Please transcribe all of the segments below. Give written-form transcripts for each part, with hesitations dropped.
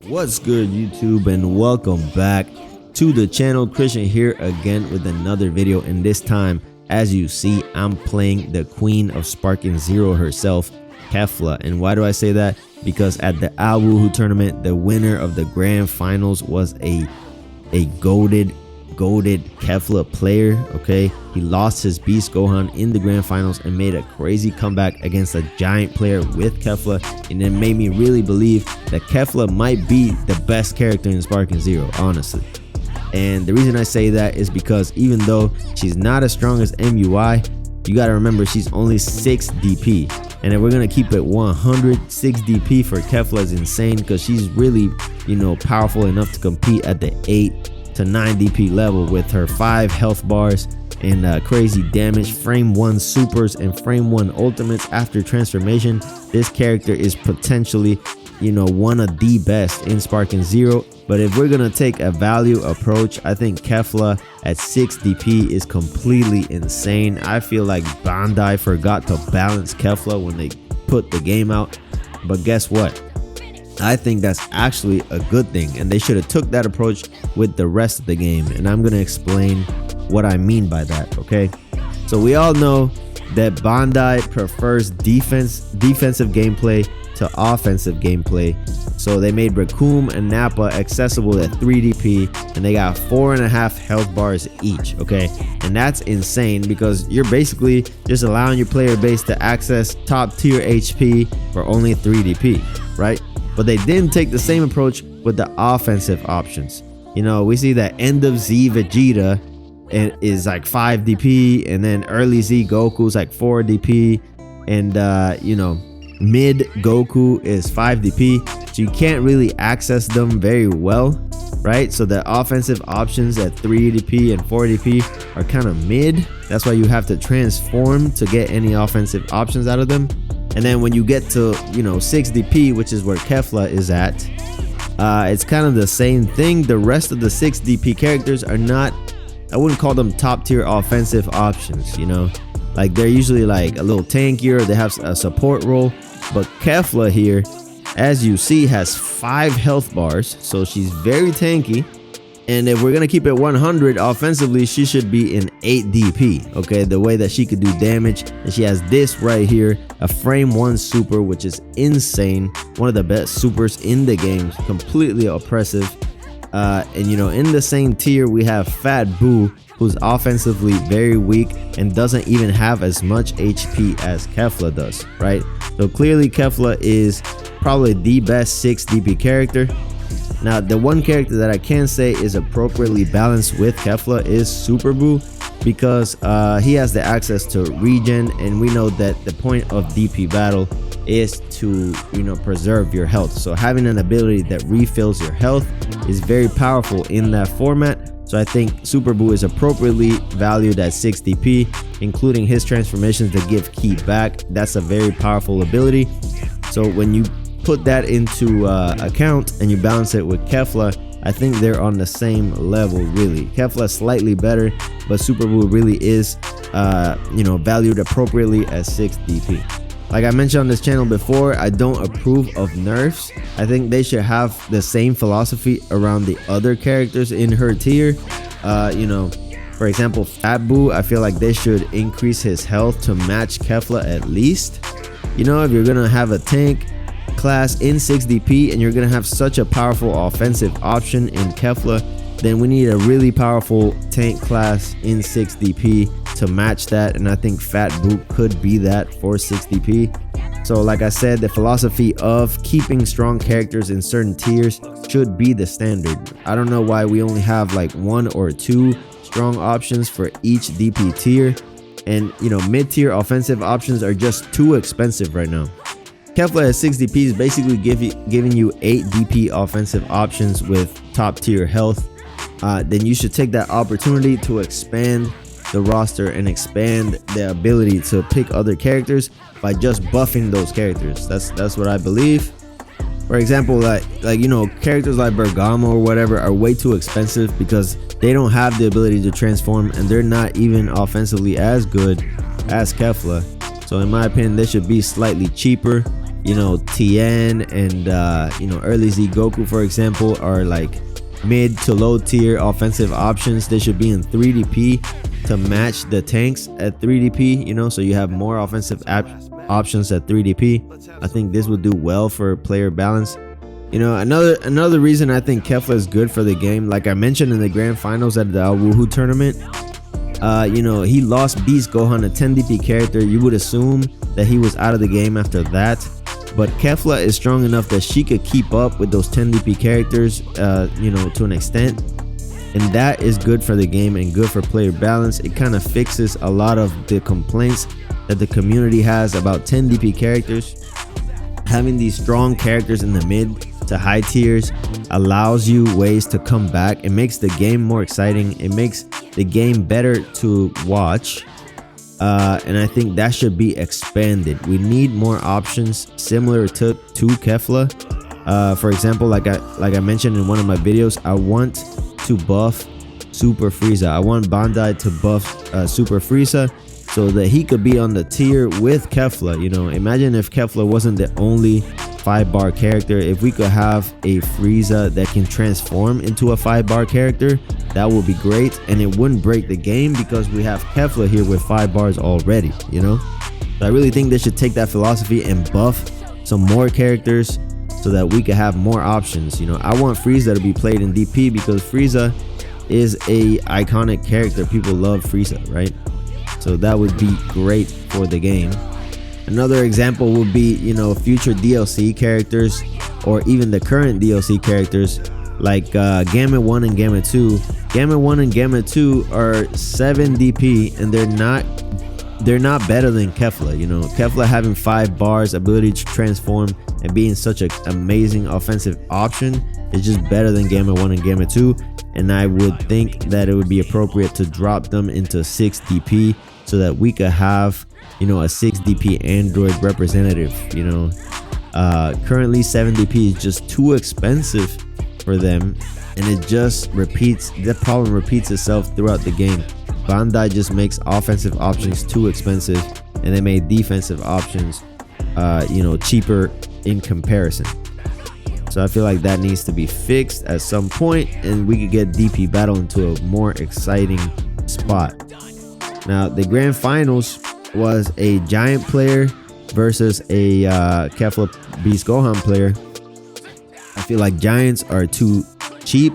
What's good, YouTube, and welcome back to the channel. Christian here again with another video, and this time, as you see, I'm playing the queen of Sparking Zero herself, Kefla. And why do I say that? Because at the Alwuhu tournament, the winner of the grand finals was a goated Kefla player. Okay, he lost his beast Gohan in the grand finals and made a crazy comeback against a giant player with Kefla, and it made me really believe that Kefla might be the best character in Sparking Zero, honestly. And the reason I say that is because even though she's not as strong as MUI, you got to remember she's only 6 DP, and if we're gonna keep it 100, 6 DP for Kefla is insane, because she's really, powerful enough to compete at the 8 to 9 DP level with her 5 health bars and crazy damage, frame 1 supers and frame 1 ultimates after transformation. This character is potentially, one of the best in Sparking Zero. But if we're gonna take a value approach, I think Kefla at 6 DP is completely insane. I feel like Bandai forgot to balance Kefla when they put the game out, but guess what? I think that's actually a good thing, and they should have took that approach with the rest of the game, and I'm going to explain what I mean by that. Okay, so we all know that Bandai prefers defensive gameplay to offensive gameplay, so they made Raccoon and Nappa accessible at 3 DP, and they got 4.5 health bars each. Okay, and that's insane because you're basically just allowing your player base to access top tier HP for only 3 DP, right? But they didn't take the same approach with the offensive options. We see that end of Z Vegeta is like 5 DP, and then early Z Goku is like 4 DP, and mid Goku is 5 DP. So you can't really access them very well, right? So the offensive options at 3 DP and 4 DP are kind of mid. That's why you have to transform to get any offensive options out of them. And then when you get to 6 DP, which is where Kefla is at, it's kind of the same thing. The rest of the 6 DP characters are not, I wouldn't call them top tier offensive options. Like they're usually like a little tankier, they have a support role. But Kefla here, as you see, has 5 health bars, so she's very tanky. And if we're gonna keep it 100 offensively, she should be in 8 DP. Okay, the way that she could do damage, and she has this right here, a frame 1 super, which is insane, one of the best supers in the game, completely oppressive. And in the same tier we have Fat Boo, who's offensively very weak and doesn't even have as much HP as Kefla does, right? So clearly Kefla is probably the best 6 DP character. Now, the one character that I can say is appropriately balanced with Kefla is Super Boo, because he has the access to regen, and we know that the point of DP battle is to preserve your health. So having an ability that refills your health is very powerful in that format. So I think Super Boo is appropriately valued at 6 DP, including his transformations that give ki back. That's a very powerful ability. So when you put that into account and you balance it with Kefla, I think they're on the same level, really. Kefla is slightly better, but Super Boo really is valued appropriately as 6 DP. Like I mentioned on this channel before, I don't approve of nerfs. I think they should have the same philosophy around the other characters in her tier. For example, Fat Boo, I feel like they should increase his health to match Kefla at least. If you're gonna have a tank class in 6 DP and you're gonna have such a powerful offensive option in Kefla, then we need a really powerful tank class in 6 DP to match that, and I think Fat Boo could be that for 6 DP. So like I said, the philosophy of keeping strong characters in certain tiers should be the standard. I don't know why we only have like 1 or 2 strong options for each DP tier, and mid-tier offensive options are just too expensive right now. Kefla at 6 DP is basically giving you 8 DP offensive options with top tier health. Then you should take that opportunity to expand the roster and expand the ability to pick other characters by just buffing those characters. That's what I believe. For example, characters like Bergamo or whatever are way too expensive because they don't have the ability to transform, and they're not even offensively as good as Kefla. So in my opinion, they should be slightly cheaper. you know, Tien and you know, early Z Goku, for example, are like mid to low tier offensive options. They should be in 3DP to match the tanks at 3DP, you know, so you have more offensive options at 3DP. I think this would do well for player balance. You know, another reason I think Kefla is good for the game, like I mentioned in the grand finals at the Alwuhu tournament, you know, he lost Beast Gohan, a 10 DP character. You would assume that he was out of the game after that, but Kefla is strong enough that she could keep up with those 10 DP characters, you know, to an extent, and that is good for the game and good for player balance. It kind of fixes a lot of the complaints that the community has about 10 DP characters. Having these strong characters in the mid to high tiers allows you ways to come back. It makes the game more exciting. It makes the game better to watch, and I think that should be expanded. We need more options similar to Kefla. For example, like I mentioned in one of my videos, I want to buff Super Frieza. I want Bandai to buff Super Frieza so that he could be on the tier with Kefla. You know, imagine if Kefla wasn't the only 5-bar character. If we could have a Frieza that can transform into a 5-bar character, that would be great, and it wouldn't break the game because we have Kefla here with 5 bars already, you know. So I really think they should take that philosophy and buff some more characters so that we could have more options. You know, I want Frieza to be played in DP because Frieza is a iconic character. People love Frieza, right? So that would be great for the game. Another example would be, you know, future DLC characters or even the current DLC characters like Gamma 1 and Gamma 2. Gamma 1 and Gamma 2 are 7 DP and they're not better than Kefla. You know, Kefla having 5 bars, ability to transform, and being such an amazing offensive option is just better than Gamma 1 and Gamma 2. And I would think that it would be appropriate to drop them into 6 DP so that we could have, you know, a 6 DP Android representative. You know, currently 7 DP is just too expensive for them, and it just repeats, the problem repeats itself throughout the game. Bandai just makes offensive options too expensive, and they made defensive options, you know, cheaper in comparison. So I feel like that needs to be fixed at some point, and we could get DP battle into a more exciting spot. Now, the grand finals was a Giant player versus a Kefla Beast Gohan player. I feel like Giants are too cheap,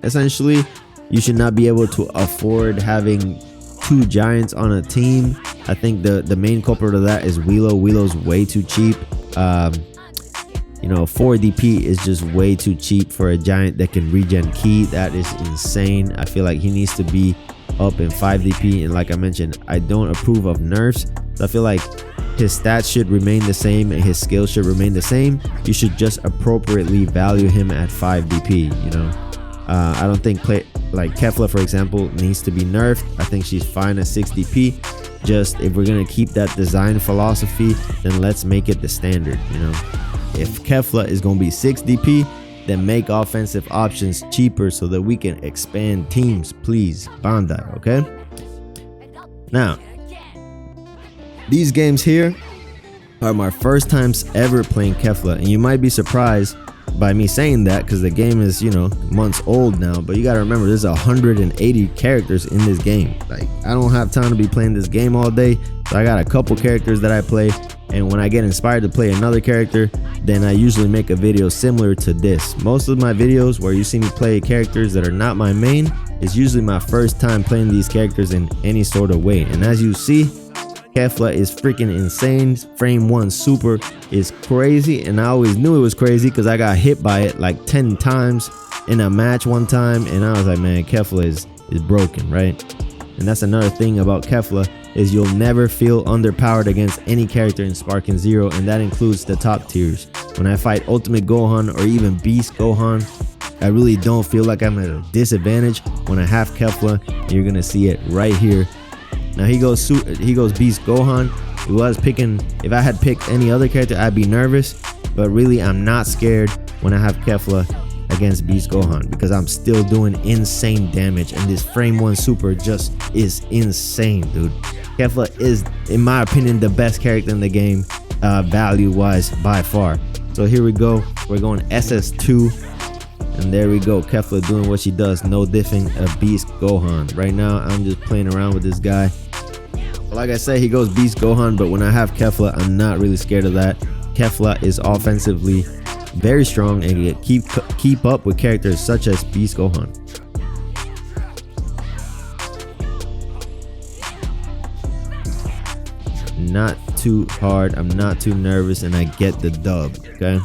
essentially. You should not be able to afford having 2 Giants on a team. I think the main culprit of that is Willow. Willow's way too cheap. You know, 4 DP is just way too cheap for a Giant that can regen Ki. That is insane. I feel like he needs to be up in 5 DP, and like I mentioned, I don't approve of nerfs. So I feel like his stats should remain the same and his skills should remain the same. You should just appropriately value him at 5 DP. You know, I don't think like Kefla, for example, needs to be nerfed. I think she's fine at 6 DP. Just if we're gonna keep that design philosophy, then let's make it the standard. You know, if Kefla is gonna be 6 DP, then make offensive options cheaper so that we can expand teams, please, Bandai. Okay. Now, these games here are my first times ever playing Kefla, and you might be surprised by me saying that because the game is, you know, months old now, but you got to remember there's 180 characters in this game. Like, I don't have time to be playing this game all day, so I got a couple characters that I play, and when I get inspired to play another character, then I usually make a video similar to this. Most of my videos where you see me play characters that are not my main is usually my first time playing these characters in any sort of way. And as you see, Kefla is freaking insane. Frame 1 super is crazy, and I always knew it was crazy because I got hit by it like 10 times in a match one time, and I was like, man, Kefla is broken, right? And that's another thing about Kefla, is you'll never feel underpowered against any character in Sparking Zero, and that includes the top tiers. When I fight Ultimate Gohan or even Beast Gohan, I really don't feel like I'm at a disadvantage when I have Kefla. You're gonna see it right here. Now he goes Beast Gohan. He was picking, if I had picked any other character, I'd be nervous, but really I'm not scared when I have Kefla against Beast Gohan because I'm still doing insane damage, and this Frame 1 super just is insane, dude. Kefla is, in my opinion, the best character in the game. value wise by far. So here we go, we're going SS2, and there we go, Kefla doing what she does, no diffing a Beast Gohan. Right now I'm just playing around with this guy. Like I said, he goes Beast Gohan, but when I have Kefla, I'm not really scared of that. Kefla is offensively very strong and keep up with characters such as Beast Gohan. Not too hard, I'm not too nervous, and I get the dub. Okay,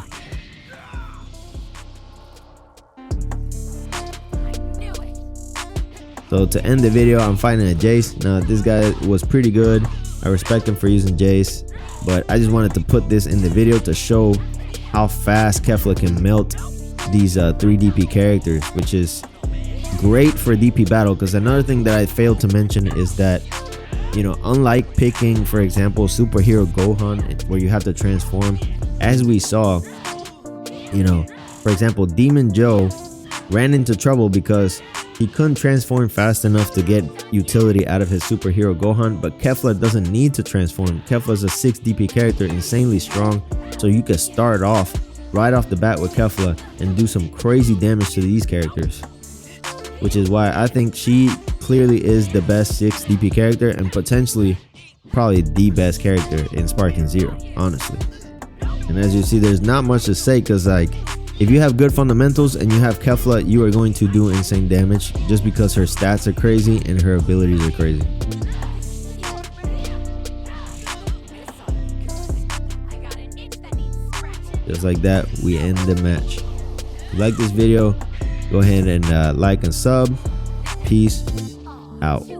so to end the video, I'm fighting a Jace. Now this guy was pretty good, I respect him for using Jace, but I just wanted to put this in the video to show how fast Kefla can melt these 3 DP characters, which is great for DP battle. Because another thing that I failed to mention is that, you know, unlike picking, for example, superhero Gohan, where you have to transform, as we saw, you know, for example, Demon Joe ran into trouble because he couldn't transform fast enough to get utility out of his superhero Gohan. But Kefla doesn't need to transform. Kefla's a 6 DP character, insanely strong, so you can start off right off the bat with Kefla and do some crazy damage to these characters, which is why I think she clearly is the best 6 DP character, and potentially probably the best character in Sparking Zero, honestly. And as you see, there's not much to say, because like, if you have good fundamentals and you have Kefla, you are going to do insane damage just because her stats are crazy and her abilities are crazy. Just like that, we end the match. If you like this video, go ahead and like and sub. Peace out.